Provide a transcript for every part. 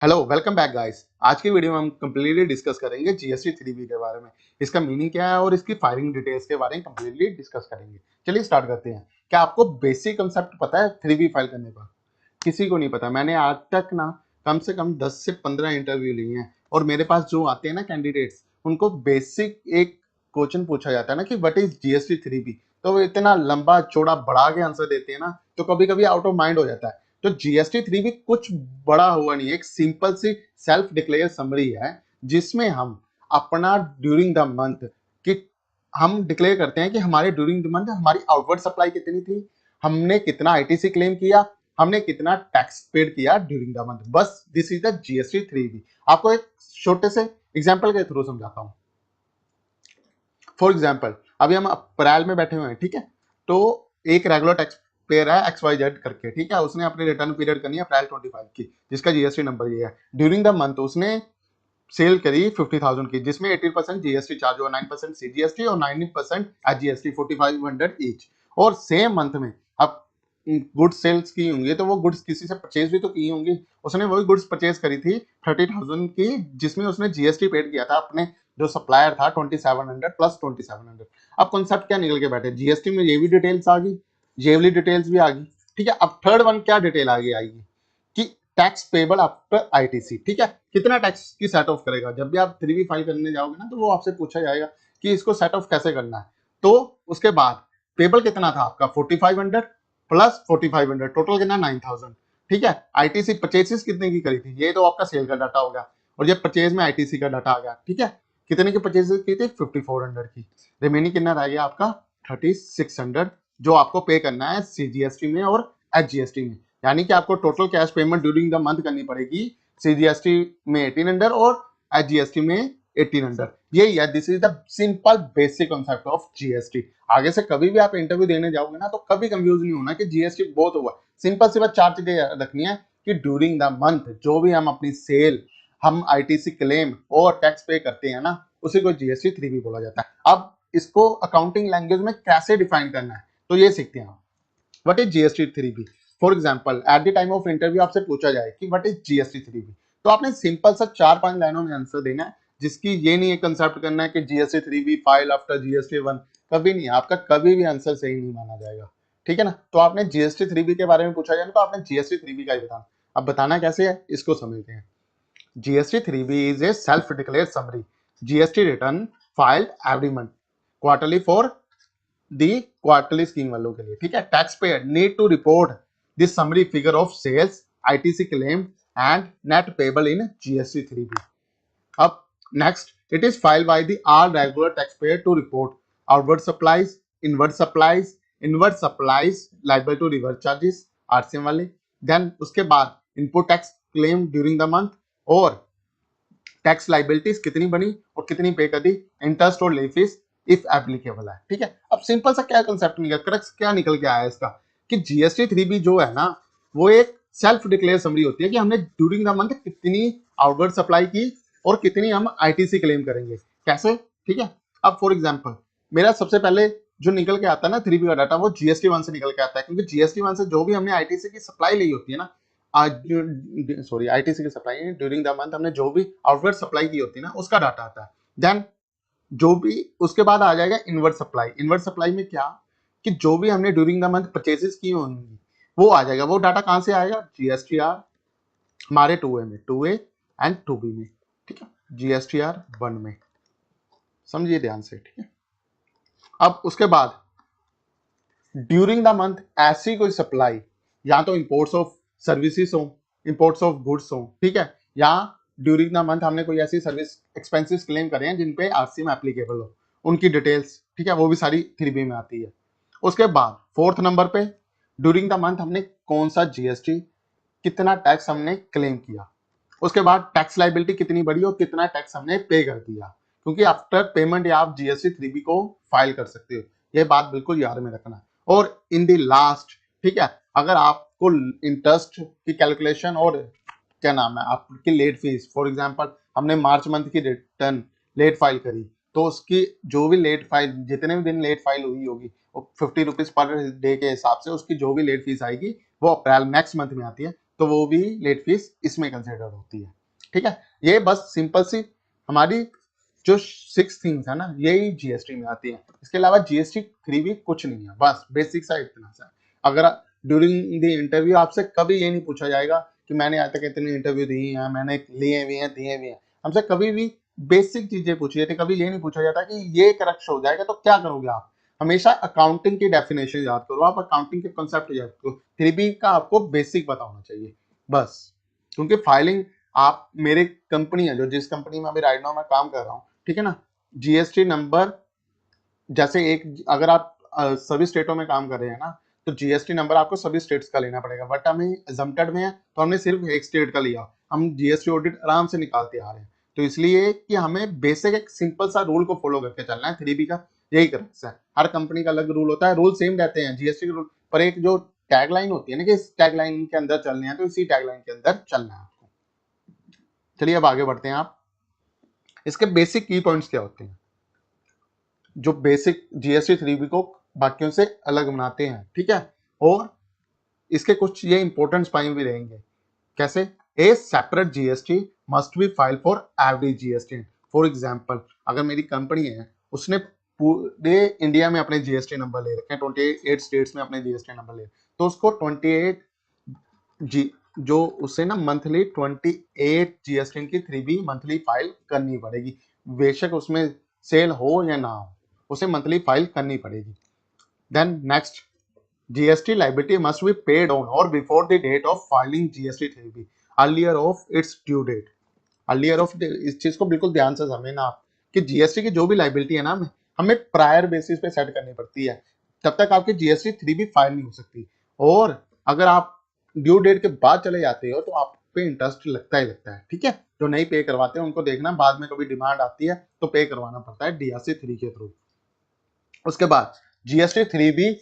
Hello welcome back guys. आज की video में हम कंप्लीटली डिस्कस करेंगे जीएसटी 3B के बारे में। इसका मीनिंग क्या है और इसकी फाइलिंग डिटेल्स के बारे में कंप्लीटली डिस्कस करेंगे। चलिए स्टार्ट करते हैं। क्या आपको बेसिक कंसेप्ट पता है 3B फाइल करने का? किसी को नहीं पता। मैंने आज तक ना कम से कम 10 से 15 इंटरव्यू लिए हैं और मेरे पास जो आते हैं ना कैंडिडेट्स, उनको बेसिक एक क्वेश्चन पूछा जाता है ना कि व्हाट इज जीएसटी 3B, तो वो इतना लंबा चौड़ा बढ़ा के आंसर देते हैं ना, तो कभी कभी आउट ऑफ माइंड हो जाता है। तो जीएसटी 3B कुछ बड़ा हुआ नहीं है, एक सिंपल सी सेल्फ डिक्लेयर समरी है जिसमें हम अपना ड्यूरिंग द मंथ कि हम डिक्लेयर करते हैं कि हमारे ड्यूरिंग द मंथ हमारी आउटवर्ड सप्लाई कितनी थी, हमने कितना आईटीसी क्लेम किया, हमने कितना टैक्स पेड किया ड्यूरिंग द मंथ। बस this is the GST 3B। आपको एक छोटे से एग्जांपल के थ्रू समझाता हूं। फॉर एग्जांपल अभी हम अप्रैल में बैठे हुए हैं, ठीक है। तो एक रेगुलर टैक्स पेयर है XYZ करके, ठीक है। उसने अपनी रिटर्न पीरियड करनी है अप्रैल 25 की, जिसका जीएसटी नंबर ये है। ड्यूरिंग द मंथ उसने सेल करी 50,000 की, जिसमें 18% जीएसटी चार्ज हुआ, 9% सीजीएसटी और 19% एचजीएसटी 4500 ईच। और सेम मंथ में अब गुड्स सेल्स की होंगी तो वो गुड्स किसी से परचेज भी तो की होंगी। उसने वही गुड्स परचेज करी थी 30,000 की, जिसमें उसने जीएसटी पेड किया था अपने जो सप्लायर था 2700 प्लस 2700। अब कॉन्सेप्ट क्या निकल के बैठे, जीएसटी में ये भी डिटेल्स आ गई, ये वाली डिटेल्स भी आ गई, ठीक है। अब थर्ड वन क्या डिटेल आगे आएगी कि टैक्स पेबल आफ्टर आईटीसी, ठीक है। कितना टैक्स की सेट ऑफ करेगा। जब भी आप 3B फाइल करने जाओगे ना, तो वो आपसे पूछा जाएगा कि इसको सेट ऑफ कैसे करना है। तो उसके बाद पेबल कितना था आपका 4500 प्लस 4500, टोटल कितना 9000, ठीक है। आईटीसी परचेसेस कितने की करी थी, ये तो आपका सेल का डाटा हो गया, और ये परचेज में आईटीसी का डाटा आ गया, ठीक है। कितने की परचेसेस की थी 5400 की। रिमेनिंग कितना रह गया आपका 3600, जो आपको पे करना है सीजीएसटी में और एचजीएसटी में। यानी कि आपको total cash payment during the month करनी पड़ेगी सीजीएसटी में 1800 और एचजीएसटी में 1800। यही है, this is the simple basic concept of GST. आगे से कभी भी आप इंटरव्यू देने जाओगे ना, तो कभी कंफ्यूज नहीं होना कि जीएसटी बहुत हुआ। सिंपल सी बात चार चीजें रखनी है कि ड्यूरिंग द मंथ जो भी हम अपनी सेल, हम आईटीसी क्लेम और टैक्स पे करते हैं ना, उसी को जीएसटी 3B बोला जाता है। अब इसको अकाउंटिंग लैंग्वेज में कैसे डिफाइन करना है, तो ये सीखते हैं हम। What is GST 3B? For example at the time of interview आपसे पूछा जाए कि व्हाट इज जीएसटी 3B, तो आपने सिंपल सा 4-5 लाइनों में आंसर देना है, जिसकी ये नहीं है कंसेप्ट करना है कि GST 3B file after GST 1। कभी नहीं, आपका कभी भी आंसर सही नहीं माना जाएगा, ठीक है ना। तो आपने जीएसटी 3B के बारे में पूछा जाए तो आपने जीएसटी 3B का ही बताना। अब बताना कैसे है इसको समझते हैं। GST 3B is a self-declared summary GST return filed every month, quarterly for the quarterly scheme वालों के लिए, ठीक है। Tax payer need to report this summary figure of sales, ITC claim and net payable in GST 3B। अब next, it is filed by the all regular taxpayer to report outward supplies, inward supplies liable to reverse charges RCM वाले। Then उसके बाद input tax claim during the month और tax liabilities कितनी बनी और कितनी पे कर दी, इंटरेस्ट और लेट फीस इफ एप्लीकेबल है, ठीक है। अब सिंपल सा क्या कंसेप्ट निकल, क्रक्स क्या निकल के आया इसका कि जीएसटी 3B जो है ना, वो एक सेल्फ डिक्लेयर समरी होती है कि हमने ड्यूरिंग द मंथ कितनी आउटवर्ड सप्लाई की और कितनी हम आईटीसी क्लेम करेंगे, कैसे, ठीक है। अब फॉर एग्जांपल मेरा सबसे पहले जो निकल के आता है ना 3B का डाटा, वो जीएसटी 1 से निकल के आता है, क्योंकि जीएसटी 1 से जो भी हमने आईटीसी की सप्लाई ली होती है ना, सॉरी आईटीसी की सप्लाई ड्यूरिंग द मंथ हमने जो भी आउटवर्ड सप्लाई की होती है ना, उसका डाटा आता है। देन जो भी उसके बाद आ जाएगा इनवर्ड सप्लाई। इनवर्ड सप्लाई में क्या कि जो भी हमने ड्यूरिंग द मंथ परचेजेस की होंगी वो आ जाएगा। वो डाटा कहां से आएगा, जीएसटीआर हमारे 2A में, 2A एंड 2B में, ठीक है। जीएसटीआर 1 में, समझिए ध्यान से, ठीक है। अब उसके बाद ड्यूरिंग द मंथ ऐसी कोई सप्लाई, या तो इंपोर्ट्स ऑफ सर्विसेज हो, इंपोर्ट्स ऑफ गुड्स हो, ठीक है, या ड्यूरिंग द मंथ हमने कोई ऐसी सर्विस एक्सपेंसेस क्लेम करे हैं जिन पे आरसीएम एप्लीकेबल हो, उनकी डिटेल्स, ठीक है, वो भी सारी 3B में आती है। उसके बाद फोर्थ नंबर पे ड्यूरिंग द मंथ हमने कौन सा जीएसटी, कितना टैक्स हमने क्लेम किया। उसके बाद टैक्स लाइबिलिटी कितनी बढ़ी और कितना टैक्स हमने पे कर दिया, क्योंकि आफ्टर पेमेंट या आप जीएसटी 3B को फाइल कर सकते हो। ये बात बिल्कुल याद में रखना। और इन द लास्ट, ठीक है, अगर आपको इंटरेस्ट की कैलकुलेशन और क्या नाम है आपकी लेट फीस, फॉर एग्जांपल हमने मार्च मंथ की रिटर्न लेट फाइल करी, तो उसकी जो भी लेट फाइल, जितने भी दिन लेट फाइल हुई होगी, वो 50 रुपीज पर डे के हिसाब से उसकी जो भी लेट फीस आएगी वो अप्रैल नेक्स्ट मंथ में आती है, तो वो भी लेट फीस इसमें कंसिडर होती है। ठीक है, ये बस सिंपल सी हमारी जो 6 थिंग्स है ना, यही जीएसटी में आती है। इसके अलावा जीएसटी 3 भी कुछ नहीं है, बस बेसिक सा इतना सा। अगर ड्यूरिंग द इंटरव्यू आपसे कभी ये नहीं पूछा जाएगा कि मैंने आज तक इतने इंटरव्यू दिए हैं, मैंने लिए भी हैं, दिए भी हैं, हमसे कभी भी बेसिक चीजें पूछी जाती, कभी ये नहीं पूछा जाता कि ये करेक्ट हो जाएगा तो क्या करोगे आप। हमेशा अकाउंटिंग की डेफिनेशन याद करो, आप अकाउंटिंग के कॉन्सेप्ट याद करो, 3B का आपको बेसिक पता होना चाहिए बस। क्योंकि फाइलिंग, आप मेरी कंपनी है जो जिस कंपनी में अभी राइट नाउ मैं काम कर रहा हूँ, ठीक है ना, जीएसटी नंबर जैसे एक, अगर आप सभी स्टेटों में काम कर रहे हैं ना, तो जीएसटी नंबर आपको सभी स्टेट्स का लेना पड़ेगा। बट हमें एग्जम्प्टेड में है तो हमने सिर्फ एक स्टेट का लिया, हम जीएसटी ऑडिट आराम से निकालते आ रहे हैं। तो इसलिए कि हमें बेसिक एक सिंपल सा रूल को फॉलो करके चलना है, 3B का यही करेक्ट है। हर कंपनी का अलग रूल होता है, रूल सेम रहते हैं जीएसटी के रूल, पर एक जो टैगलाइन होती है ना कि इस टैगलाइन के अंदर चलने हैं, तो इसी टैगलाइन के अंदर चलना है आपको। चलिए अब आगे बढ़ते हैं। आप इसके बेसिक की पॉइंट्स क्या होते हैं जो बेसिक जीएसटी 3B को बाकियों से अलग बनाते हैं, ठीक है। और इसके कुछ ये इंपॉर्टेंट पॉइंट भी रहेंगे। कैसे? ए separate GST must be file for every GST. For example, अगर मेरी कंपनी है, उसने पूरे इंडिया में अपने जीएसटी नंबर ले रखे हैं, 28 स्टेट्स में अपने जीएसटी नंबर ले, तो उसको 28 जी जो उससे ना मंथली 28 जीएसटी की 3B मंथली फाइल करनी पड़ेगी। बेशक उसमें सेल हो या ना हो, उसे मंथली फाइल करनी पड़ेगी। Then next, GST liability must be paid on और before the date of filing GST 3B earlier of its due date. Earlier of, इस चीज को बिल्कुल ध्यान से समझना आप कि जीएसटी की जो भी लायबिलिटी है ना, हमें प्रायर बेसिस पे सेट करनी पड़ती है, तब तक आपकी जीएसटी 3B फाइल नहीं हो सकती। और अगर आप ड्यू डेट के बाद चले जाते हो तो आप पे इंटरेस्ट लगता ही लगता है, ठीक है। जो नहीं पे करवाते हैं उनको देखना, बाद में कभी डिमांड आती है तो पे करवाना पड़ता है डीआरसी 3 के थ्रू। उसके बाद GST 3B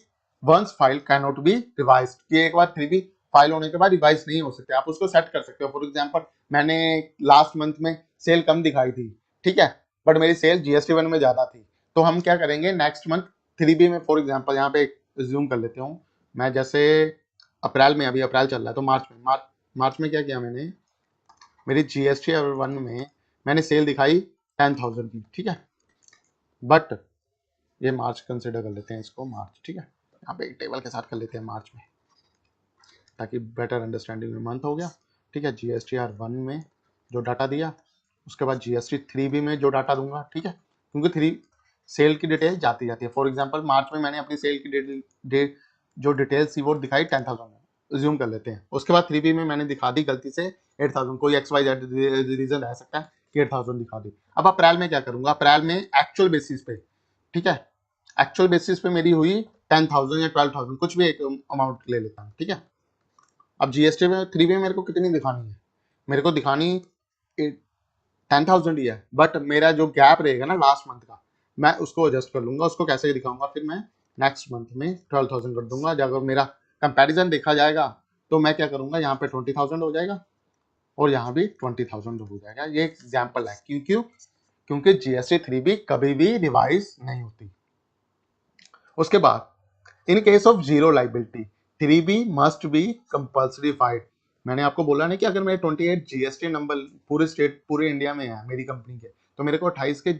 once file can not be revise, कि एक बार 3B फाइल होने के बाद रिवाइज नहीं हो सकते, आप उसको सेट कर सकते हो। फॉर एग्जांपल, मैंने लास्ट मंथ में सेल कम दिखाई थी, ठीक है, बट मेरी सेल जीएसटी 1 में ज्यादा थी, तो हम क्या करेंगे नेक्स्ट मंथ 3B में, फॉर एग्जांपल यहाँ पे ज्यूम कर लेते हूँ मैं, जैसे अप्रैल में, अभी अप्रैल चल रहा है, तो मार्च में क्या किया मैंने, मेरी जीएसटी 1 में मैंने सेल दिखाई 10,000 की, ठीक है, बट ये मार्च कंसिडर कर लेते हैं इसको, मार्च, ठीक है, यहाँ पे एक टेबल के साथ कर लेते हैं मार्च में, ताकि बेटर अंडरस्टैंडिंग में मंथ हो गया, ठीक है। GSTR 1 में जो डाटा दिया, उसके बाद GST 3B में जो डाटा दूंगा, ठीक है, क्योंकि 3 सेल की डिटेल जाती जाती है। फॉर एग्जांपल, मार्च में मैंने अपनी सेल की जो डिटेल्स थी वो दिखाई 10,000, ज्यूम कर लेते हैं। उसके बाद 3B में मैंने दिखा दी गलती से 8,000, कोई XYZ रीजन रह सकता है कि 8,000 दिखा दी। अब अप्रैल में क्या करूंगा, अप्रैल में एक्चुअल बेसिस पे, ठीक है, एक्चुअल बेसिस पे मेरी हुई 10,000 या 12,000, कुछ भी एक अमाउंट ले लेता हूँ, ठीक है। अब जीएसटी में 3B में मेरे को कितनी दिखानी है, मेरे को दिखानी 10,000 ही है, बट मेरा जो गैप रहेगा ना लास्ट मंथ का, मैं उसको एडजस्ट कर लूंगा। उसको कैसे दिखाऊंगा, फिर मैं नेक्स्ट मंथ में 12,000 कर दूंगा। जब मेरा कंपैरिजन देखा जाएगा तो मैं क्या करूंगा, यहाँ पे 20,000 हो जाएगा और यहाँ भी 20,000 हो जाएगा। ये एग्जाम्पल है, क्यों क्यों क्योंकि जीएसटी 3B कभी भी रिवाइज नहीं होती। उसके बाद in case of zero liability 3B must be compulsory filed. मैंने आपको बोला ना कि अगर मेरे 28 जीएसटी नंबर पूरे स्टेट, पूरे इंडिया में है मेरी कंपनी के, तो मेरे को 28 के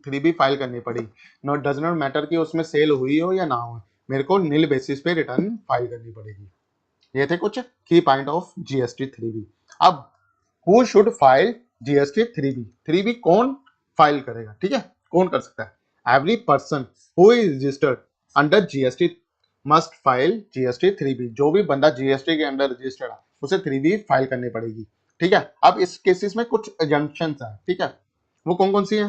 3B फाइल करनी पड़ी। नॉट डज नॉट मैटर कि उसमें सेल हुई हो या ना हो, मेरे को नील बेसिस पे रिटर्न फाइल करनी पड़ेगी। ये थे कुछ की पॉइंट ऑफ जीएसटी 3B। अब who should file GST 3B? 3B कौन फाइल करेगा, ठीक है, कौन कर सकता है? Every person who is registered under GST must file GST 3B। जो भी बंदा जीएसटी के अंडर रजिस्टर्ड है उसे 3B फाइल करनी पड़ेगी, ठीक है। अब इस केसेस में कुछ एजम्पशंस है, ठीक है, वो कौन कौन सी है?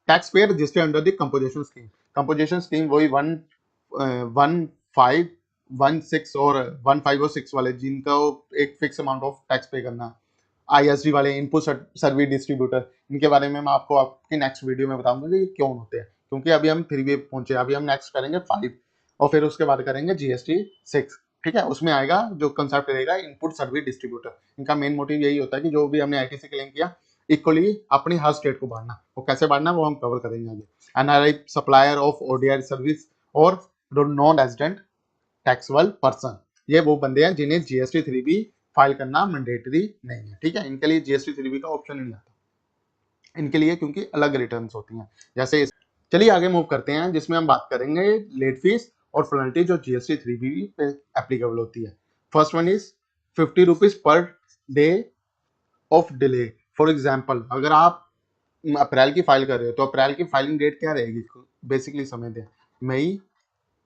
Tax pair registered under the composition scheme. Composition scheme वही 1,5,1,6 और 1,5 और 6 वाले, जिनका एक फिक्स अमाउंट ऑफ टैक्स पे करना है। आईएसडी वाले, इनपुट सर्विस डिस्ट्रीब्यूटर, इनके बारे में मैं आपको आपकी नेक्स्ट वीडियो में बताऊंगा कि ये क्यों होते हैं, क्योंकि अभी हम 3B पहुंचे, अभी हम नेक्स्ट करेंगे 5 और फिर उसके बाद करेंगे जीएसटी 6, ठीक है। उसमें आएगा जो कंसेप्ट रहेगा इनपुट सर्विस डिस्ट्रीब्यूटर। इनका मेन मोटिव यही होता है कि जो भी हमने आईटीसी क्लेम किया इक्वली अपनी हर स्टेट को बांटना, वो कैसे बांटना वो हम कवर करेंगे आगे। NRI supplier of ODR service और नॉन रेजिडेंट टैक्सेबल पर्सन, ये वो बंदे हैं जिन्हें जीएसटी 3B फाइल करना मैंडेटरी नहीं है, ठीक है। इनके लिए जीएसटी 3B का ऑप्शन ही नहीं आता इनके लिए, क्योंकि अलग रिटर्न्स होती हैं जैसे। चलिए आगे मूव करते हैं, जिसमें हम बात करेंगे लेट फीस और पेनल्टी जो जीएसटी 3B पे एप्लीकेबल होती है। First one is 50 rupees per day of delay. For example, अगर आप अप्रैल की फाइल कर रहे हो तो अप्रैल की फाइलिंग डेट क्या रहेगी, बेसिकली समझ दें, मई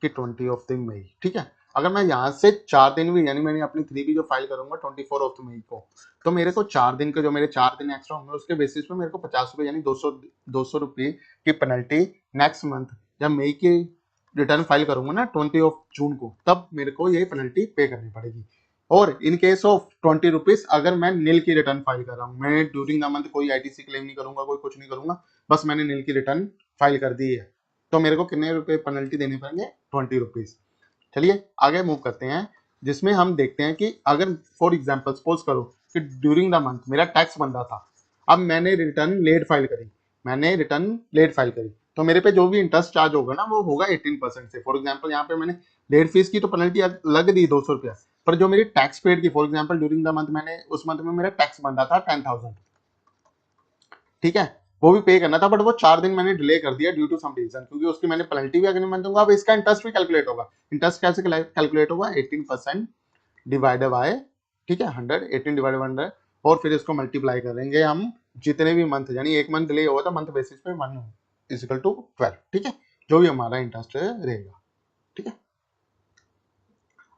की 20 ऑफ द मई, ठीक है। अगर मैं यहाँ से 4 दिन भी, यानी मैंने अपनी 3B जो फाइल करूंगा 24 ऑफ मई को, तो मेरे को 4 दिन के जो मेरे 4 दिन एक्स्ट्रा होंगे उसके बेसिस पे मेरे को 50 रुपये यानी 200 रुपये की पेनल्टी नेक्स्ट मंथ जब मई की रिटर्न फाइल करूंगा ना 20 ऑफ जून को, तब मेरे को ये पेनल्टी पे करनी पड़ेगी। और इन केस ऑफ 20 रुपीज अगर मैं नील की रिटर्न फाइल कर रहा हूँ, मैं ड्यूरिंग द मंथ कोई आईटीसी क्लेम नहीं करूंगा, कोई कुछ नहीं करूंगा, बस मैंने नील की रिटर्न फाइल कर दी है, तो मेरे को कितने रुपए पेनल्टी देने पड़ेंगे, 20 रुपीज। चलिए आगे मूव करते हैं, जिसमें हम देखते हैं कि अगर फॉर एग्जाम्पल सपोज करो कि ड्यूरिंग द मंथ मेरा टैक्स बन रहा था, अब मैंने रिटर्न लेट फाइल करी, तो मेरे पे जो भी इंटरेस्ट चार्ज होगा ना वो होगा 18% से। फॉर एग्जाम्पल यहाँ पे मैंने लेट फीस की तो पेनल्टी लग दी 200 रुपया, पर जो मेरी टैक्स पेड की, for example during the month मैंने उस मंथ में मेरा टैक्स बन रहा था 10,000, ठीक है, वो भी पे करना था, बट वो 4 दिन मैंने डिले कर दिया ड्यू टू सम रीजन, क्योंकि उसकी मैंने पेनल्टी भी अगले मंथ दूंगा। अब इसका इंटरेस्ट भी कैलकुलेट होगा। इंटरेस्ट कैसे कैलकुलेट होगा, 18% डिवाइडेड बाय, ठीक है, 100, 18 डिवाइडेड बाय 100, और फिर इसको मल्टीप्लाई करेंगे हम जितने भी मंथ, यानी एक मंथ डिले हुआ था मंथ बेसिस पे 1 इज इक्वल टू 12, ठीक है, जो भी हमारा इंटरेस्ट रहेगा, ठीक है।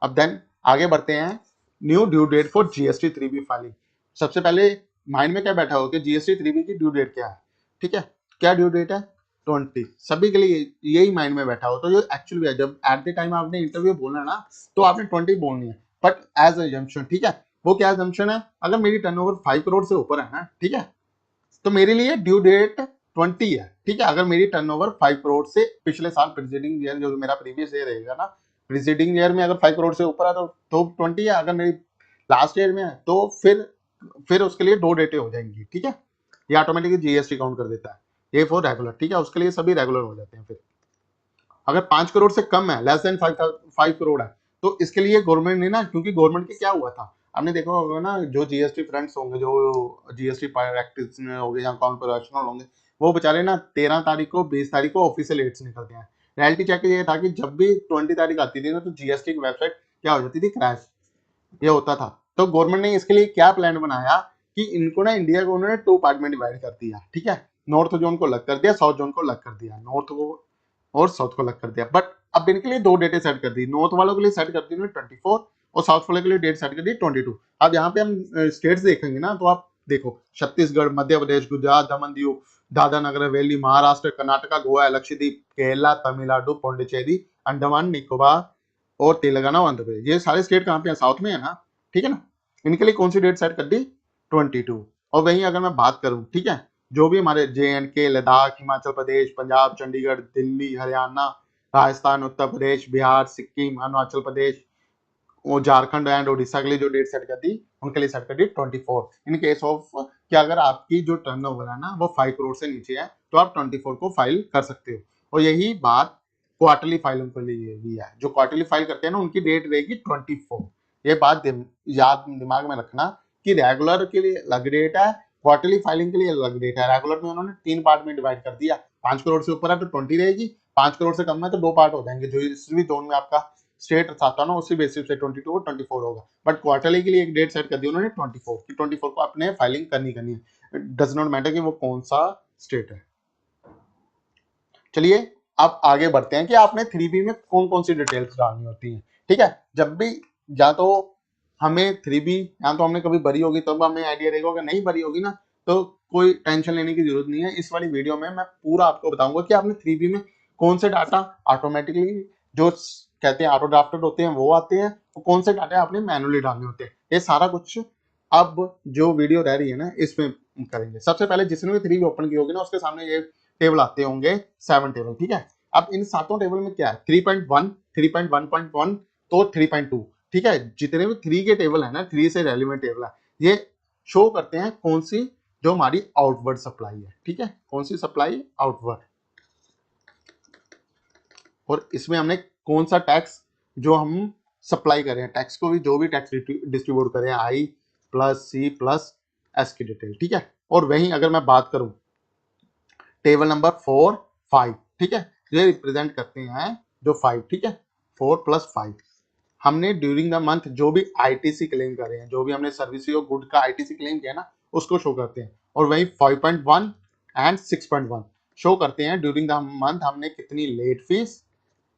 अब देन आगे बढ़ते हैं, new due date for GST 3B filing. सबसे पहले माइंड में क्या बैठा हो कि जीएसटी 3B की ड्यू डेट क्या है, ठीक है, क्या ड्यू डेट है, 20, सभी के लिए यही माइंड में बैठा हो। तो जो एक्चुअली है, जब एट द टाइम आपने इंटरव्यू बोलना ना, तो आपने 20 बोलनी है, बट एज अजम्पशन, ठीक है, वो क्या अजम्पशन है, अगर मेरी टर्नओवर 5 करोड़ से ऊपर है ना, ठीक है, तो मेरे लिए ड्यू डेट 20 है, ठीक है। अगर मेरी टर्नओवर 5 करोड़ से पिछले साल प्रीसीडिंग ईयर जो मेरा प्रीवियस ईयर रहेगा ना, प्रीसीडिंग ईयर में अगर 5 करोड़ से ऊपर है तो 20 है। अगर मेरी लास्ट ईयर में है तो फिर उसके लिए 2 डेटें हो जाएंगी, ठीक है, ये ऑटोमेटिकली जीएसटी काउंट कर देता है, ये फॉर रेगुलर, ठीक है, उसके लिए सभी रेगुलर हो जाते हैं। फिर अगर 5 करोड़ से कम है, लेस देन 5 करोड़ है, तो इसके लिए गवर्नमेंट ने ना, क्योंकि गवर्नमेंट की क्या हुआ था, आपने देखा होगा ना, जो जीएसटी फ्रेंड्स होंगे, जो जीएसटी प्रैक्टिशनर होंगे या अकाउंट प्रोफेशनल होंगे, वो बेचारे ना 13 तारीख को 20 तारीख को ऑफिशियल रेट्स निकलते हैं। रियलिटी चेक ये था कि जब भी 20 तारीख आती थी ना, तो जीएसटी की वेबसाइट क्या हो जाती थी, क्रैश, ये होता था। तो गवर्नमेंट ने इसके लिए क्या प्लान बनाया कि इनको ना, इंडिया को उन्होंने 2 पार्ट में डिवाइड कर दिया, ठीक है, नॉर्थ जोन को अलग कर दिया, साउथ जोन को अलग कर दिया, नॉर्थ को और साउथ को अलग कर दिया। बट अब इनके लिए 2 डेटें सेट कर दी, नॉर्थ वालों के लिए सेट कर दी 24 और साउथ वालों के लिए डेट सेट कर दी 22। अब यहाँ पे हम स्टेट्स देखेंगे ना, तो आप देखो, छत्तीसगढ़, मध्य प्रदेश, गुजरात, दमन दीव, दादरा नगर हवेली, महाराष्ट्र, कर्नाटका, गोवा, लक्षद्वीप, केरला, तमिलनाडु, पौंडीचेरी, अंडमान निकोबार और तेलंगाना और आंध्र प्रदेश, ये सारे स्टेट कहाँ पे हैं, साउथ में है ना, ठीक है ना। इनके लिए कौन सी डेट सेट कर दी, 22। और वहीं अगर मैं बात करूं, ठीक है, जो भी हमारे JNK, लद्दाख, हिमाचल प्रदेश, पंजाब, चंडीगढ़, दिल्ली, हरियाणा, राजस्थान, उत्तर प्रदेश, बिहार, सिक्किम, अरुणाचल प्रदेश और झारखंड एंड उड़ीसा के लिए जो डेट सेट कर दी, उनके लिए सेट कर दी 24। इन केस ऑफ कि अगर आपकी जो टर्नओवर है ना वो 5 करोड़ से नीचे है, तो आप 24 को फाइल कर सकते हो। और यही बात क्वार्टरली फाइलों के लिए भी है, जो क्वार्टरली फाइल करते हैं ना, उनकी डेट रहेगी 24। ये बात याद दिमाग में रखना कि रेगुलर के लिए अलग डेट है, क्वार्टरली फाइलिंग के लिए अलग डेट है। रेगुलर में उन्होंने 3 पार्ट में डिवाइड कर दिया, 5 करोड़ से ऊपर है तो 20 रहेगी, 5 करोड़ से कम है तो 2 पार्ट हो जाएंगे, जो इस भी जोन में आपका स्टेट आता ना, उसी बेसिस पे 22 और 24 होगा। बट क्वार्टरली के लिए एक डेट सेट कर दी उन्होंने 24 की, 24 को अपने फाइलिंग करनी है, डज नॉट मैटर कि वो कौन सा स्टेट है। चलिए अब आगे बढ़ते हैं कि आपने 3B में कौन कौन सी डिटेल्स डालनी होती हैं, ठीक है। जब भी या तो हमें 3B या तो हमने कभी भरी होगी तब हमें आइडिया रहेगा, अगर नहीं भरी होगी ना तो कोई टेंशन लेने की जरूरत नहीं है। इस वाली वीडियो में मैं पूरा आपको बताऊंगा कि आपने 3B में कौन से डाटा ऑटोमेटिकली जो कहते हैं ऑटो ड्राफ्टेड होते हैं वो आते हैं, और कौन से डाटा आपने मैनुअली डालने होते हैं, ये सारा कुछ अब जो वीडियो रह रही है ना इसमें करेंगे। सबसे पहले जिसने भी 3B ओपन की होगी ना, उसके सामने ये टेबल आते होंगे, 7 टेबल, ठीक है। अब इन सातों टेबल में क्या है, 3.1, 3.1.1 तो 3.2, ठीक है, जितने भी 3 के टेबल है ना, 3 से रेलिवेंट टेबल है, ये शो करते हैं कौन सी जो हमारी आउटवर्ड सप्लाई है, ठीक है, कौन सी सप्लाई आउटवर्ड, और इसमें हमने कौन सा टैक्स जो हम सप्लाई करें, टैक्स को भी जो भी टैक्स डिस्ट्रीब्यूट करें, आई प्लस सी प्लस एस की डिटेल, ठीक है। और वहीं अगर मैं बात करूं टेबल नंबर 4 5, ठीक है, ये रिप्रेजेंट करते हैं जो 5, ठीक है, 4 प्लस 5, हमने ड्यूरिंग द मंथ जो भी आईटीसी क्लेम करे हैं, जो भी हमने सर्विस और गुड का आईटीसी क्लेम किया ना, उसको शो करते हैं। और वही 5.1 एंड 6.1 शो करते हैं ड्यूरिंग द मंथ हमने कितनी लेट फीस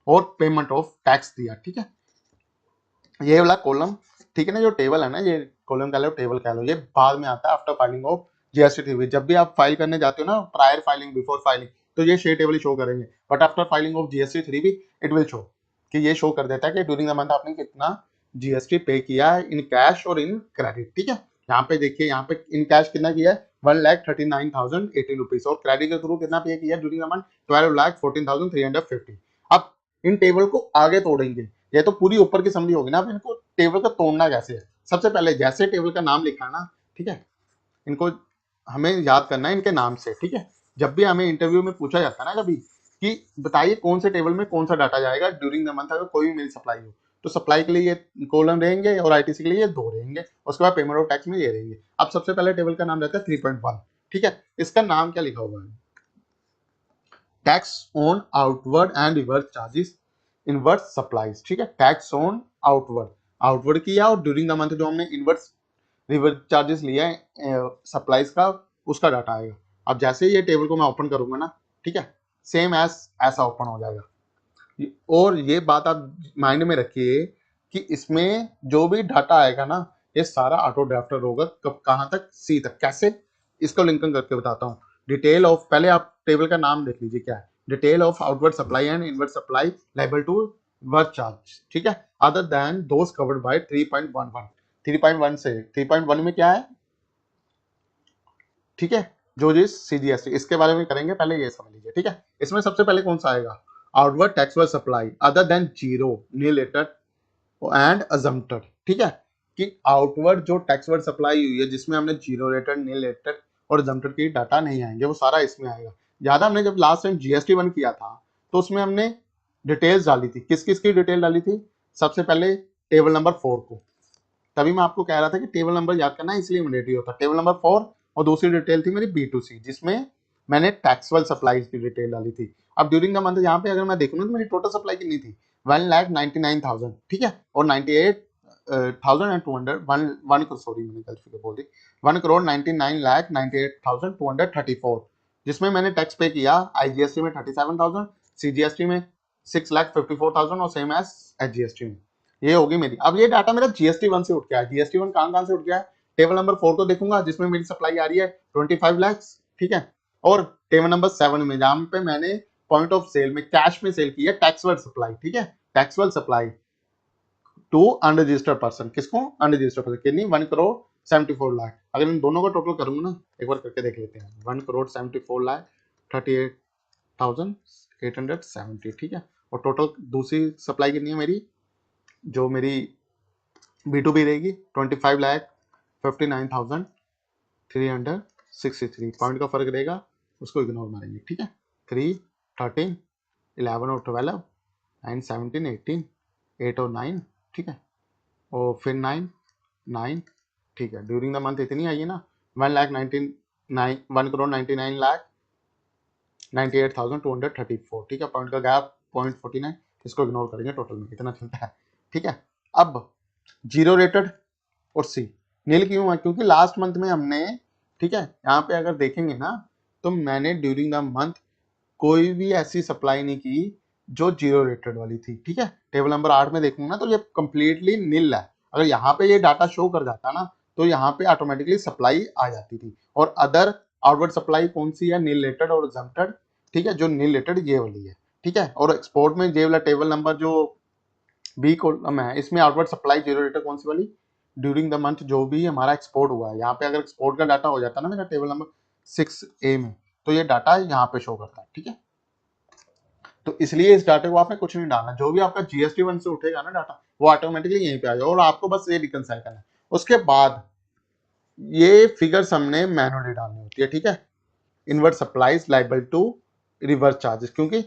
और पेमेंट ऑफ टैक्स दिया, ठीक है। ये वाला कॉलम, ठीक है ना, जो टेबल है ना, ये कॉलम कह लो, टेबल कह लो, ये बाद में आता है after filing of GST three. जब भी आप फाइल करने जाते हो ना, प्रायर फाइलिंग बिफोर फाइलिंग, तो ये शेयर टेबल ही शो करेंगे, but after filing of GST three भी इट विल शो, कि ये शो कर देता है कि ड्यूरिंग द मंथ आपने कितना जीएसटी पे किया है इन कैश और इन क्रेडिट, ठीक है। यहाँ पे देखिए, यहाँ पे इन कैश कितना किया है 1,39,018 रुपीज, और क्रेडिट के थ्रू कितना पे किया ड्यूरिंग द मंथ 12,14,350। अब इन टेबल को आगे तोड़ेंगे, ये तो पूरी ऊपर की समरी होगी ना, अब इनको टेबल का तोड़ना कैसे है। सबसे पहले जैसे टेबल का नाम लिखा है ना, ठीक है, इनको हमें याद करना है इनके नाम से, ठीक है। जब भी हमें इंटरव्यू में पूछा जाता है ना कभी कि बताइए कौन से टेबल में कौन सा डाटा जाएगा ड्यूरिंग द मंथ, अगर कोई भी मेरी सप्लाई हो, तो सप्लाई के लिए ये कॉलम रहेंगे और आईटीसी के लिए ये 2 रहेंगे, उसके बाद पेमेंट ऑफ टैक्स में ये रहेंगे। अब सबसे पहले टेबल का नाम रहता है 3.1, ठीक है, इसका नाम क्या लिखा हुआ है, tax on outward and reverse charges inverse supplies, ठीक है, टैक्स ऑन आउटवर्ड, आउटवर्ड किया, और ड्यूरिंग द मंथ जो हमने इनवर्स रिवर्स चार्जेस लिया है सप्लाईज का, उसका डाटा आएगा। अब जैसे ये टेबल को मैं ओपन करूंगा ना, ठीक है, सेम एज ऐसा ओपन हो जाएगा। और ये बात आप माइंड में रखिए कि इसमें जो भी डाटा आएगा ना, ये सारा ऑटो ड्राफ्टर होगा, कब कहां तक, सी तक। कैसे, इसको लिंकन करके बताता हूँ। डिटेल ऑफ, पहले आप टेबल का नाम देख लीजिए क्या है, detail of outward supply and inward supply liable to work charge, ठीक है, other than those covered by 3.11। 3.1 से 3.1 में क्या है, ठीक है, जो जिस सीजीएसटी, इसके बारे में करेंगे, पहले ये समझ लीजिए, ठीक है। इसमें सबसे पहले कौन सा आएगा, outward taxable supply other than zero nil rated and exempted, ठीक है, कि आउटवर्ड जो टैक्सेबल सप्लाई हुई है जिसमें हमने जीरो रेटेड नील लेटर और अजम्प्टेड की डाटा नहीं आएंगे, वो सारा इसमें आएगा। ज्यादा हमने जब लास्ट टाइम जीएसटी 1 किया था तो उसमें हमने डिटेल्स डाली थी, किस किस की डिटेल डाली थी, सबसे पहले टेबल नंबर 4 को, तभी मैं आपको कह रहा था कि टेबल नंबर याद करना इसलिए मैंडेटरी होता है, टेबल नंबर 4। और दूसरी डिटेल थी मेरी B2C, जिसमें मैंने टैक्सेबल सप्लाईज की डिटेल डाली थी। अब ड्यूरिंग द मंथ यहाँ पे अगर मैं देखूँ ना, तो मेरी टोटल सप्लाई कितनी थी 1,99,000, ठीक है, और 98,200 सॉरी मैंने गलती बोल दी, 1,99,98,234, जिसमें मैंने टैक्स पे किया आईजीएसटी में 37,000, सीजीएसटी में 6,54,000 और सेम एज एचजीएसटी में। ये होगी मेरी। अब ये डाटा मेरा जीएसटी 1 से उठ गया है, जीएसटी 1 कहां से उठ गया है, टेबल नंबर 4 को देखूंगा जिसमें मेरी सप्लाई आ रही है 25 लाख, ठीक है, और टेबल नंबर 7 में जहां पे मैंने पॉइंट ऑफ सेल में कैश में सेल की है टैक्सेबल सप्लाई, ठीक है, taxable supply to unregistered person, किसको, अनरजिस्टर्ड पर्सन, कितनी 1,74,00,000। अगर इन दोनों का टोटल करूंगा ना, एक बार करके देख लेते हैं, 1,74,38,870, ठीक है, और टोटल दूसरी सप्लाई कितनी है मेरी, जो मेरी B2B रहेगी 25,59,363 पॉइंट का फर्क रहेगा, उसको इग्नोर मारेंगे, ठीक है, 3 13 11 और 12 9 17 18 8 और 9, ठीक है, और फिर 9 9, ठीक है, ड्यूरिंग द मंथ इतनी आई है ना, 1,99,1,98,234, ठीक है, पॉइंट का गैप 0.49, इसको इग्नोर करेंगे, टोटल में कितना चलता है, ठीक है। अब जीरो रेटेड और सी नील क्यों है, क्योंकि लास्ट मंथ में हमने, ठीक है, यहाँ पे अगर देखेंगे ना, तो मैंने ड्यूरिंग द मंथ कोई भी ऐसी सप्लाई नहीं की जो जीरो रेटेड वाली थी, ठीक है। टेबल नंबर 8 में देखूंगा ना, तो ये कंप्लीटली नील है। अगर यहाँ पे ये डाटा शो कर जाता ना, तो यहाँ पे ऑटोमेटिकली सप्लाई आ जाती थी। और अदर आउटवर्ड सप्लाई कौन सी है, नील रेटेड और एग्जम्प्टेड, ठीक है, जो नील रेटेड ये वाली है, ठीक है। और एक्सपोर्ट में ये वाला टेबल नंबर जो बी कॉलम है, इसमें आउटवर्ड सप्लाई जीरो रेटेड कौन सी वाली, ड्यूरिंग द मंथ जो भी हमारा एक्सपोर्ट हुआ है, यहाँ पे अगर एक्सपोर्ट का डाटा हो जाता है ना मेरा टेबल नंबर 6A में, तो ये डाटा यहाँ पे शो करता है, ठीक है। तो इसलिए इस डाटे को आपने कुछ नहीं डालना, जो भी आपका जीएसटी 1 से उठेगा ना डाटा, वो ऑटोमेटिकली यहीं पे आ जाएगा, और आपको बस ये रिकंसाइल करना है। उसके बाद ये फिगर्स हमने मैनुअली डालनी होती है, ठीक है, inward supplies liable to reverse charges, क्योंकि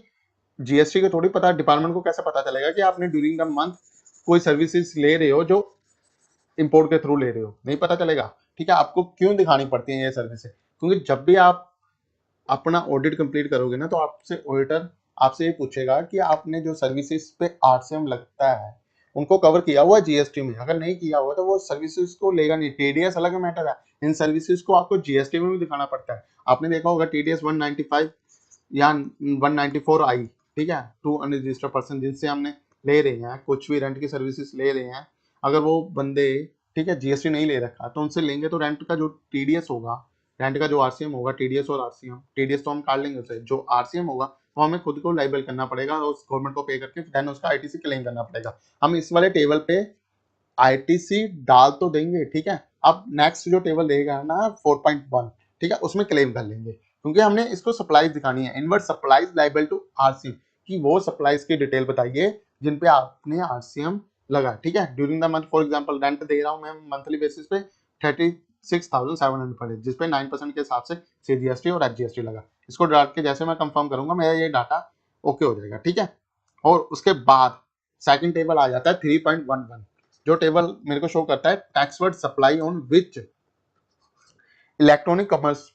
जीएसटी को थोड़ी पता, डिपार्टमेंट को कैसे पता चलेगा कि आपने ड्यूरिंग द मंथ कोई सर्विसेज ले रहे हो जो इंपोर्ट के थ्रू ले रहे हो, नहीं पता चलेगा। ठीक है, आपको क्यों दिखानी पड़ती है ये सर्विसेज, क्योंकि जब भी आप अपना ऑडिट कंप्लीट करोगे ना, तो आपसे ऑडिटर आपसे ये पूछेगा कि आपने जो सर्विसेज पे आरसीएम लगता है उनको कवर किया हुआ जीएसटी में। अगर नहीं किया हुआ तो वो सर्विसेज को लेगा नहीं। टीडीएस अलग मैटर है, इन सर्विसेज को आपको जीएसटी में भी दिखाना पड़ता है। आपने देखा होगा टीडीएस 195 या 194 आई, ठीक है, टू अनरजिस्टर्ड पर्सन जिनसे हमने ले रहे हैं कुछ भी रेंट की सर्विसेज ले रहे हैं, अगर वो बंदे, ठीक है, जीएसटी नहीं ले रखा तो उनसे लेंगे तो रेंट का जो टीडीएस होगा, रेंट का जो आरसीएम होगा, टीडीएस और आरसीएम, टीडीएस तो हम काट लेंगे उसे, जो आरसीएम होगा वो हमें खुद को लाइबल करना पड़ेगा और उस गवर्नमेंट को पे करके देन उसका आईटीसी क्लेम करना पड़ेगा। हम इस वाले टेबल पे आईटीसी डाल तो देंगे, ठीक है। अब नेक्स्ट जो टेबल देगा ना 4.1, ठीक है, उसमें क्लेम कर लेंगे, क्योंकि हमने इसको सप्लाईज दिखानी है, inward supplies liable to RCM, कि वो सप्लाईज की डिटेल बताइए जिन पे आपने आरसीएम लगा, ठीक है। During the month, for example rent दे रहा हूं मैं मंथली बेसिस पे 36,700 पड़े, जिसपे 9% के हिसाब से सीजीएसटी और एचजीएसटी लगा। इसको डाल के जैसे मैं कंफर्म करूंगा मेरा ये डाटा ओके हो जाएगा, ठीक है। और उसके बाद सेकंड टेबल आ जाता है 3.11, जो टेबल मेरे को शो करता है tax word supply on which electronic commerce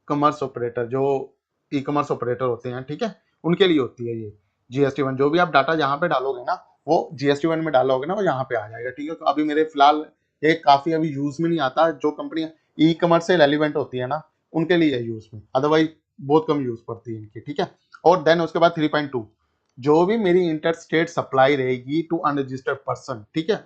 commerce operator, जो ई कॉमर्स ऑपरेटर होते हैं, ठीक है, उनके लिए होती है ये जीएसटी वन। जो भी आप डाटा यहाँ पे डालोगे ना, वो जीएसटी वन में डालोगे ना, वो यहाँ पे आ जाएगा, ठीक है। तो अभी मेरे फिलहाल ये काफी अभी यूज में नहीं आता, जो कंपनी ई कॉमर्स से रेलिवेंट होती है ना उनके लिए यूज में, अदरवाइज बहुत कम यूज पड़ती है इनकी, ठीक है। और देन उसके बाद 3.2, जो भी मेरी इंटर स्टेट सप्लाई रहेगी टू अनरजिस्टर्ड पर्सन, ठीक है,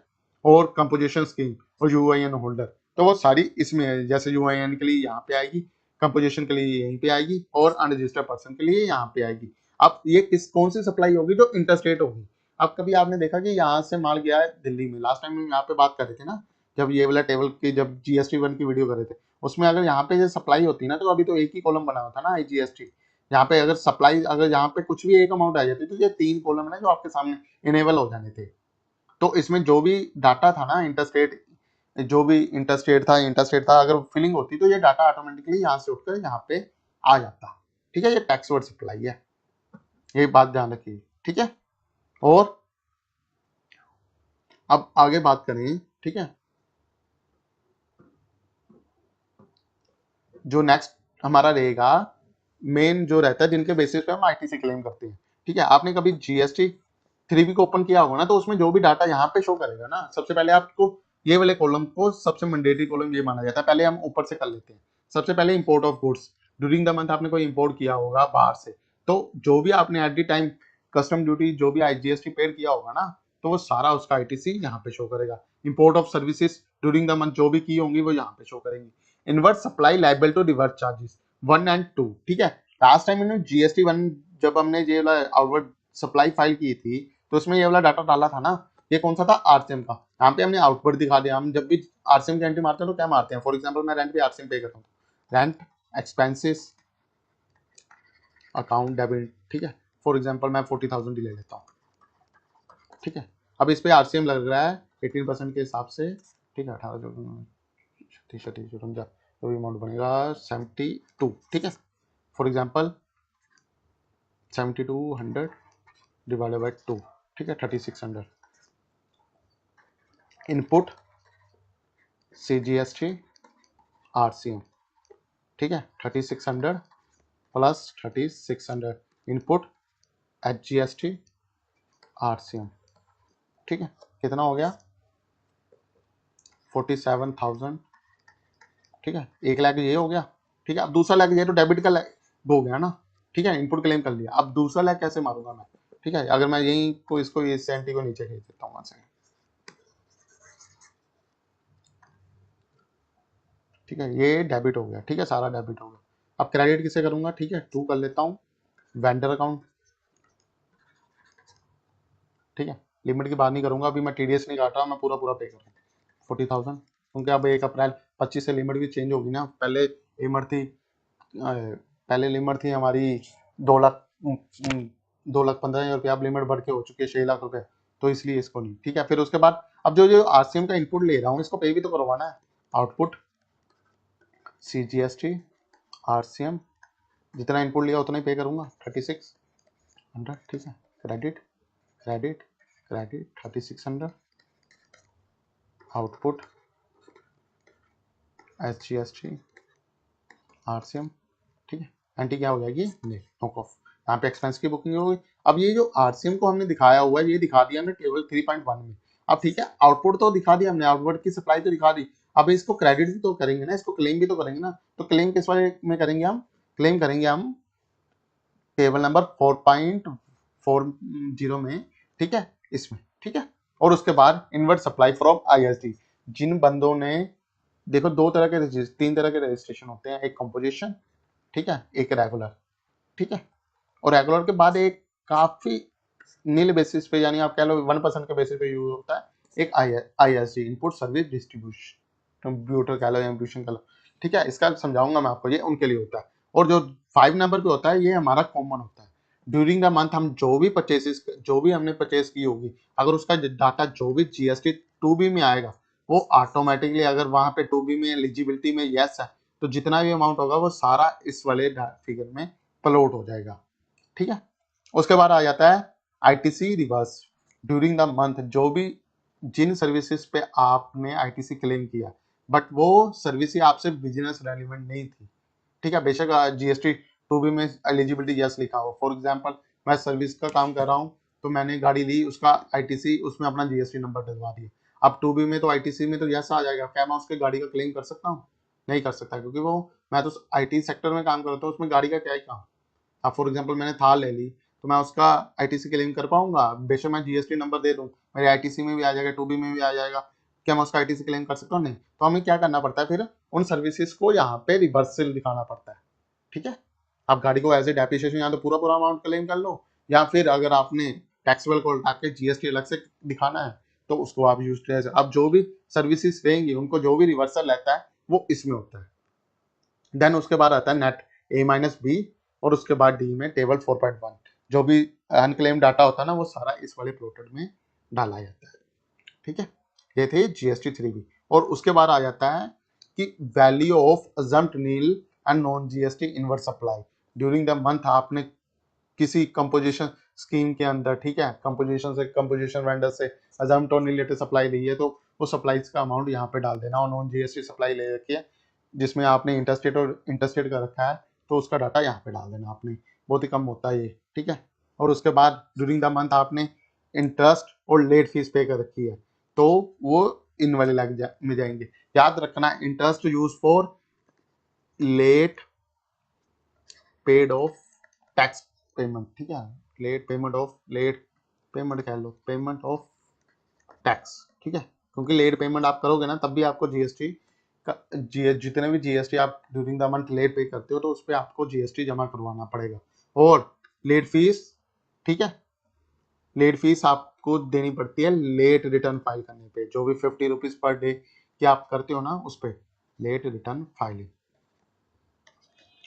और कंपोजिशन स्कीम और यूआईएन होल्डर, तो वो सारी इसमें है। जैसे यूआईएन के लिए यहाँ पे आएगी, कंपोजिशन के लिए यहीं पे आएगी, और अनरजिस्टर्ड पर्सन के लिए यहाँ पे आएगी। अब ये कौन सी सप्लाई होगी, जो इंटरस्टेट होगी। अब कभी आपने देखा कि यहाँ से माल गया है दिल्ली में, लास्ट टाइम हम यहाँ पे बात कर रहे थे ना, जब ये वाला टेबल की, जब जीएसटी वन की वीडियो कर रहे थे, उसमें अगर यहाँ पे ये सप्लाई होती ना, तो अभी तो एक ही कॉलम बना होता ना आईजीएसटी। यहाँ पे अगर सप्लाई, अगर यहाँ पे कुछ भी एक अमाउंट आ जाती तो ये 3 कॉलम है ना जो आपके सामने इनेबल हो जाने थे। तो इसमें जो भी डाटा था ना इंटरस्टेट, जो भी इंटरस्टेट था, अगर फिलिंग होती तो ये डाटा ऑटोमेटिकली यहाँ से उठकर यहाँ पे आ जाता, ठीक है। ये टैक्स वर्ड सप्लाई है, ये बात ध्यान रखिए, ठीक है। और अब आगे बात करें, ठीक है, जो नेक्स्ट हमारा रहेगा, मेन जो रहता है जिनके बेसिस पे हम आईटीसी क्लेम करते हैं, ठीक है। आपने कभी जीएसटी 3B को ओपन किया होगा ना, तो उसमें जो भी डाटा यहाँ पे शो करेगा ना, सबसे पहले आपको ये वाले कॉलम को सबसे मैंडेटरी कॉलम ये माना जाता है। पहले हम ऊपर से कर लेते हैं। सबसे पहले import of goods, during the month आपने कोई इंपोर्ट किया होगा बाहर से, तो जो भी आपने at the time custom duty, जो भी जीएसटी पेड किया होगा ना, तो वो सारा उसका आईटीसी यहाँ पे शो करेगा। Import of services during the month जो भी की होंगी वो यहाँ पे शो करेंगी। Inward supply liable to reverse charges 1 and 2, ठीक है। लास्ट टाइम मैंने जीएसटी वन, जब हमने ये वाला आउटवर्ड सप्लाई फाइल की थी, तो उसमें ये वाला डाटा डाला था ना, ये कौन सा था, आरसीएम का। यहाँ पे हमने आउटवर्ड दिखा दिया। हम जब भी आरसीएम की एंट्री मारते हैं तो क्या मारते हैं, फॉर एग्जांपल मैं रेंट पे आरसीएम पे करता हूँ, रेंट एक्सपेंसेस अकाउंट डेबिट, ठीक है। फॉर एग्जांपल मैं 40,000 ले लेता हूँ, ठीक है। अब इस पे आरसीएम लग रहा है 18% के हिसाब से, ठीक है, 18 जो भी अमाउंट बनेगा 72, ठीक है। फॉर एग्जांपल 7200 डिवाइडेड बाय 2, ठीक है, 3600। इनपुट सीजीएसटी आरसीएम, ठीक है, 3600 प्लस 3600 इनपुट एचजीएसटी आरसीएम, ठीक है। कितना हो गया, 47,000, ठीक है। 1 लाख ये हो गया, ठीक है। अब दूसरा लाख ये तो डेबिट का हो गया ना, ठीक है, इनपुट क्लेम कर लिया। अब दूसरा लाख कैसे मारूंगा मैं, ठीक है। अगर मैं यही को इसको ये 70 को नीचे खींच देता हूँ, ठीक है, ये डेबिट हो गया, ठीक है, सारा डेबिट हो गया। अब क्रेडिट किसे करूंगा, ठीक है, 2 कर लेता हूँ, वेंडर अकाउंट, ठीक है। लिमिट की बात नहीं करूंगा, अभी मैं टीडीएस नहीं काट रहा, मैं पूरा पूरा पे कर रहा हूँ 40,000, क्योंकि अब 1 अप्रैल 25 से लिमिट भी चेंज होगी ना। पहले लिमिट थी पहले लिमिट थी हमारी 2 लाख 2,15,000 रुपये, अब लिमिट बढ़ के हो चुकी है 6 लाख रुपए, तो इसलिए इसको नहीं, ठीक है। फिर उसके बाद अब जो जो आरसीएम का इनपुट ले रहा हूँ इसको पे भी तो करवाना है। आउटपुट सीजीएसटी आरसीएम, जितना इनपुट लिया उतना ही पे करूंगा 3600, ठीक है। Credit credit credit 3600, output SGST RCM, ठीक है। एंट्री क्या हो जाएगी, नो ऑफ। यहाँ पे एक्सपेंस की बुकिंग होगी। अब ये जो आरसीएम को हमने दिखाया हुआ है, ये दिखा दिया हमने टेबल 3.1 में। अब ठीक है, आउटपुट तो दिखा दिया हमने, आउटपुट की सप्लाई तो दिखा दी। अब इसको क्रेडिट भी तो करेंगे ना, इसको क्लेम भी तो करेंगे ना। तो क्लेम किस वाले में करेंगे हम, क्लेम करेंगे हम टेबल नंबर 4.40 में, ठीक है, इसमें, ठीक है। और उसके बाद इनवर्ट सप्लाई फ्रॉम ISD। जिन बंदों ने, देखो दो तरह के तीन तरह के रजिस्ट्रेशन होते हैं, एक कंपोजिशन, ठीक है, एक रेगुलर, ठीक है। और रेगुलर के बाद एक काफी नील बेसिस पे, यानी आप कह लो 1% के बेसिस पे यूज होता है, एक ISD, input service distribution computer कह लो या इंट्यूशन कह लो, ठीक है। इसका समझाऊंगा मैं आपको, ये उनके लिए होता है। और जो 5 नंबर पे होता है, ये हमारा कॉमन होता है। ड्यूरिंग द मंथ हम जो भी परचेसेस, जो भी हमने परचेस की होगी, अगर उसका डाटा जो भी GST 2B में आएगा, वो ऑटोमेटिकली, अगर वहां पे 2B में एलिजिबिलिटी में यस है, तो जितना भी अमाउंट होगा वो सारा इस वाले फिगर में प्लॉट हो जाएगा, ठीक है। उसके बाद आ जाता है ITC reverse. During the month जो भी, जिन सर्विसेज पे आपने ITC क्लेम किया, बट वो सर्विस ही आपसे बिजनेस रेलिवेंट नहीं थी, ठीक है। बेशक GST 2B में एलिजिबिलिटी यस लिखा हो। फॉर एग्जांपल, मैं सर्विस का काम कर रहा हूँ, तो मैंने गाड़ी ली, उसका ITC, उसमें अपना GST नंबर डलवा दिया। अब 2B में तो ITC में तो यस आ जाएगा, क्या मैं उसके गाड़ी का क्लेम कर सकता हूँ? नहीं कर सकता, क्योंकि वो, मैं तो IT सेक्टर में काम करता हूँ, उसमें गाड़ी का क्या ही काम। अब फॉर एग्जांपल मैंने थार ले ली, तो मैं उसका ITC क्लेम कर पाऊंगा? बेशक मैं GST नंबर दे दूं, मेरे ITC में भी आ जाएगा, 2B में भी आ जाएगा, क्या मैं उसका ITC क्लेम कर सकता हूँ? नहीं। तो हमें क्या करना पड़ता है फिर, उन सर्विसेज को यहाँ पे रिवर्सल दिखाना पड़ता है, ठीक है। आप गाड़ी को एज ए डेप्रिसिएशन या तो पूरा पूरा अमाउंट क्लेम कर लो, या फिर अगर आपने टैक्सेबल को हटा के GST अलग से दिखाना है, तो उसको आप यूज कर। अब जो भी सर्विसेज रहेंगी, उनको जो भी रिवर्सल रहता है, वो इसमें होता है। देन उसके बाद आता है नेट A-B, और उसके बाद डी में टेबल 4.1। जो भी अनक्लेम डाटा होता है ना, वो सारा इस वाले प्लॉटेड में डाला जाता है, ठीक है। ये थे GST 3B। और उसके बाद आ जाता है कि value of exempt nil and non GST inward supply during the month. आपने किसी कंपोजिशन स्कीम के अंदर, ठीक है, कंपोजिशन वेंडर से अजम्प्ट और नील सप्लाई ली है, तो वो सप्लाईज का अमाउंट यहाँ पे डाल देना। और नॉन GST सप्लाई ले रखी है, जिसमें आपने इंटरस्टेट और इंटरस्टेट का रखा है, तो उसका डाटा यहाँ पे डाल देना आपने। बहुत ही कम होता है ये, ठीक है। और उसके बाद ड्यूरिंग द मंथ आपने इंटरेस्ट और लेट फीस पे कर रखी है, तो वो इन वाले में जाएंगे। याद रखना, interest use for late paid of tax payment, ठीक है। लेट पेमेंट कह लो, पेमेंट ऑफ टैक्स, ठीक है। क्योंकि लेट पेमेंट आप करोगे ना, तब भी आपको GST का, जितने भी GST आप ड्यूरिंग द मंथ लेट पे करते हो, तो उस पर आपको GST जमा करवाना पड़ेगा। और लेट फीस, ठीक है, लेट फीस आपको देनी पड़ती है लेट रिटर्न फाइल करने पे। जो भी 50 रुपीज पर डे की आप करते हो ना, उस पर लेट रिटर्न फाइलिंग।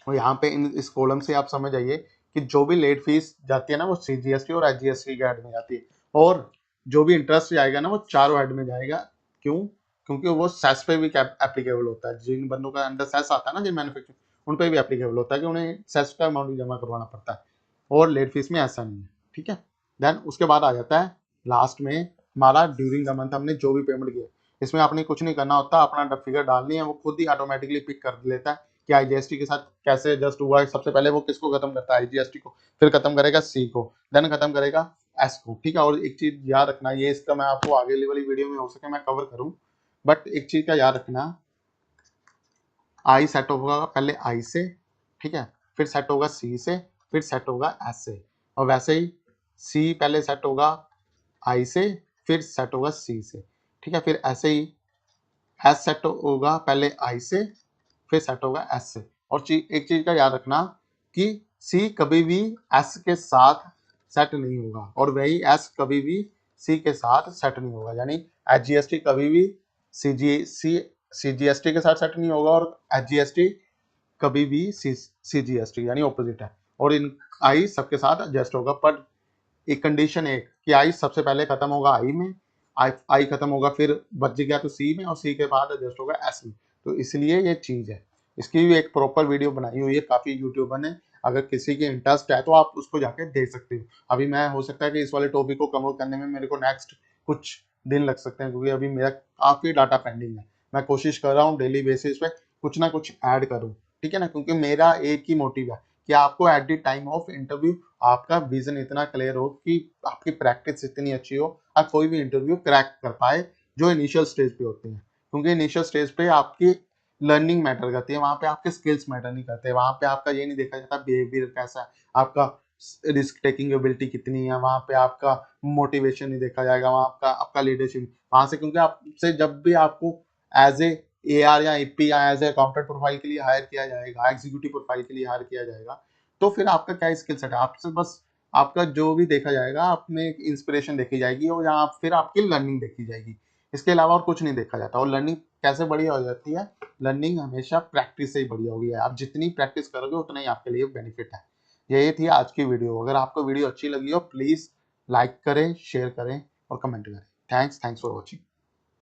और यहाँ पे इस कॉलम से आप समझ आइए कि जो भी लेट फीस जाती है ना, वो CGST और SGST के हेड में जाती है। और जो भी इंटरेस्ट जाएगा ना, वो चारों हेड में जाएगा। क्यों? क्योंकि वो सेस पे भी एप्लीकेबल होता है। जिन बंदों का अंडर सेस आता है ना, जिन मैन्युफैक्चरिंग, उन पे भी एप्लीकेबल होता है कि उन्हें सेस का अमाउंट भी जमा करवाना पड़ता है। और लेट फीस में ऐसा नहीं है, ठीक है। देन उसके बाद आ जाता है लास्ट में हमारा ड्यूरिंग द मंथ हमने जो भी पेमेंट किया। इसमें आपने कुछ नहीं करना होता, अपना फिगर डालनी है, वो खुद ही ऑटोमेटिकली पिक कर लेता है कि IGST के साथ कैसे एडजस्ट हुआ है। सबसे पहले वो किसको खत्म करता है, IGST को, फिर खत्म करेगा C को, देन खत्म करेगा S को, ठीक है। और एक चीज याद रखना, ये इसका मैं आपको आगे वाली वीडियो में हो सके मैं कवर करूं, बट एक चीज का याद रखना, I सेट होगा पहले I से, ठीक है, फिर सेट होगा C से, फिर सेट होगा S से। और वैसे ही C पहले सेट होगा I से, फिर सेट होगा C से, ठीक है। फिर ऐसे ही S सेट होगा पहले I से, फिर सेट होगा S से। और एक चीज का याद रखना कि C कभी भी S के साथ सेट नहीं होगा, और वही S कभी भी C के साथ सेट नहीं होगा। यानी HGST कभी भी CGST के साथ सेट नहीं होगा, और HGST कभी भी CGST, यानी ऑपोजिट है। और इन I सबके साथ एडजस्ट होगा, पर एक कंडीशन एक कि I सबसे पहले खत्म होगा I में, I खत्म होगा फिर बच गया तो C में, और C के बाद एडजस्ट होगा S में। तो इसलिए ये चीज है। इसकी भी एक प्रॉपर वीडियो बनाई हुई है काफी यूट्यूबर ने, अगर किसी के इंटरेस्ट है तो आप उसको जाके देख सकते हो। अभी मैं, हो सकता है कि इस वाले टॉपिक को कवर करने में मेरे को नेक्स्ट कुछ दिन लग सकते हैं, क्योंकि अभी मेरा काफ़ी डाटा पेंडिंग है। मैं कोशिश कर रहा हूँ डेली बेसिस पे कुछ ना कुछ ऐड करूँ, ठीक है ना, क्योंकि मेरा एक ही मोटिव है कि आपको at the time of interview आपका विजन इतना क्लियर हो कि आपकी प्रैक्टिस इतनी अच्छी हो, आप कोई भी इंटरव्यू क्रैक कर पाए जो इनिशियल स्टेज पे होती है। क्योंकि इनिशियल स्टेज पे आपकी लर्निंग मैटर करती है, वहाँ पे आपके स्किल्स मैटर नहीं करते, वहाँ पे आपका ये नहीं देखा जाता बिहेवियर कैसा है, आपका रिस्क टेकिंग एबिलिटी कितनी है, वहाँ पे आपका मोटिवेशन नहीं देखा जाएगा, वहाँ आपका आपका लीडरशिप वहाँ से, क्योंकि आपसे जब भी आपको एज ए आर या एपी या एज ए अकाउंटेंट प्रोफाइल के लिए हायर किया जाएगा, एग्जीक्यूटिव प्रोफाइल के लिए हायर किया जाएगा, तो फिर आपका क्या स्किल सेट है, आपसे बस आपका जो भी देखा जाएगा आपमें इंस्पिरेशन देखी जाएगी और यहाँ फिर आपकी लर्निंग देखी जाएगी। इसके अलावा और कुछ नहीं देखा जाता। और लर्निंग कैसे बढ़िया हो जाती है, लर्निंग हमेशा प्रैक्टिस से ही बढ़िया होगी। आप जितनी प्रैक्टिस करोगे उतना ही आपके लिए बेनिफिट है। यही थी आज की वीडियो। अगर आपको वीडियो अच्छी लगी हो प्लीज लाइक करें, शेयर करें और कमेंट करें। Thanks for watching.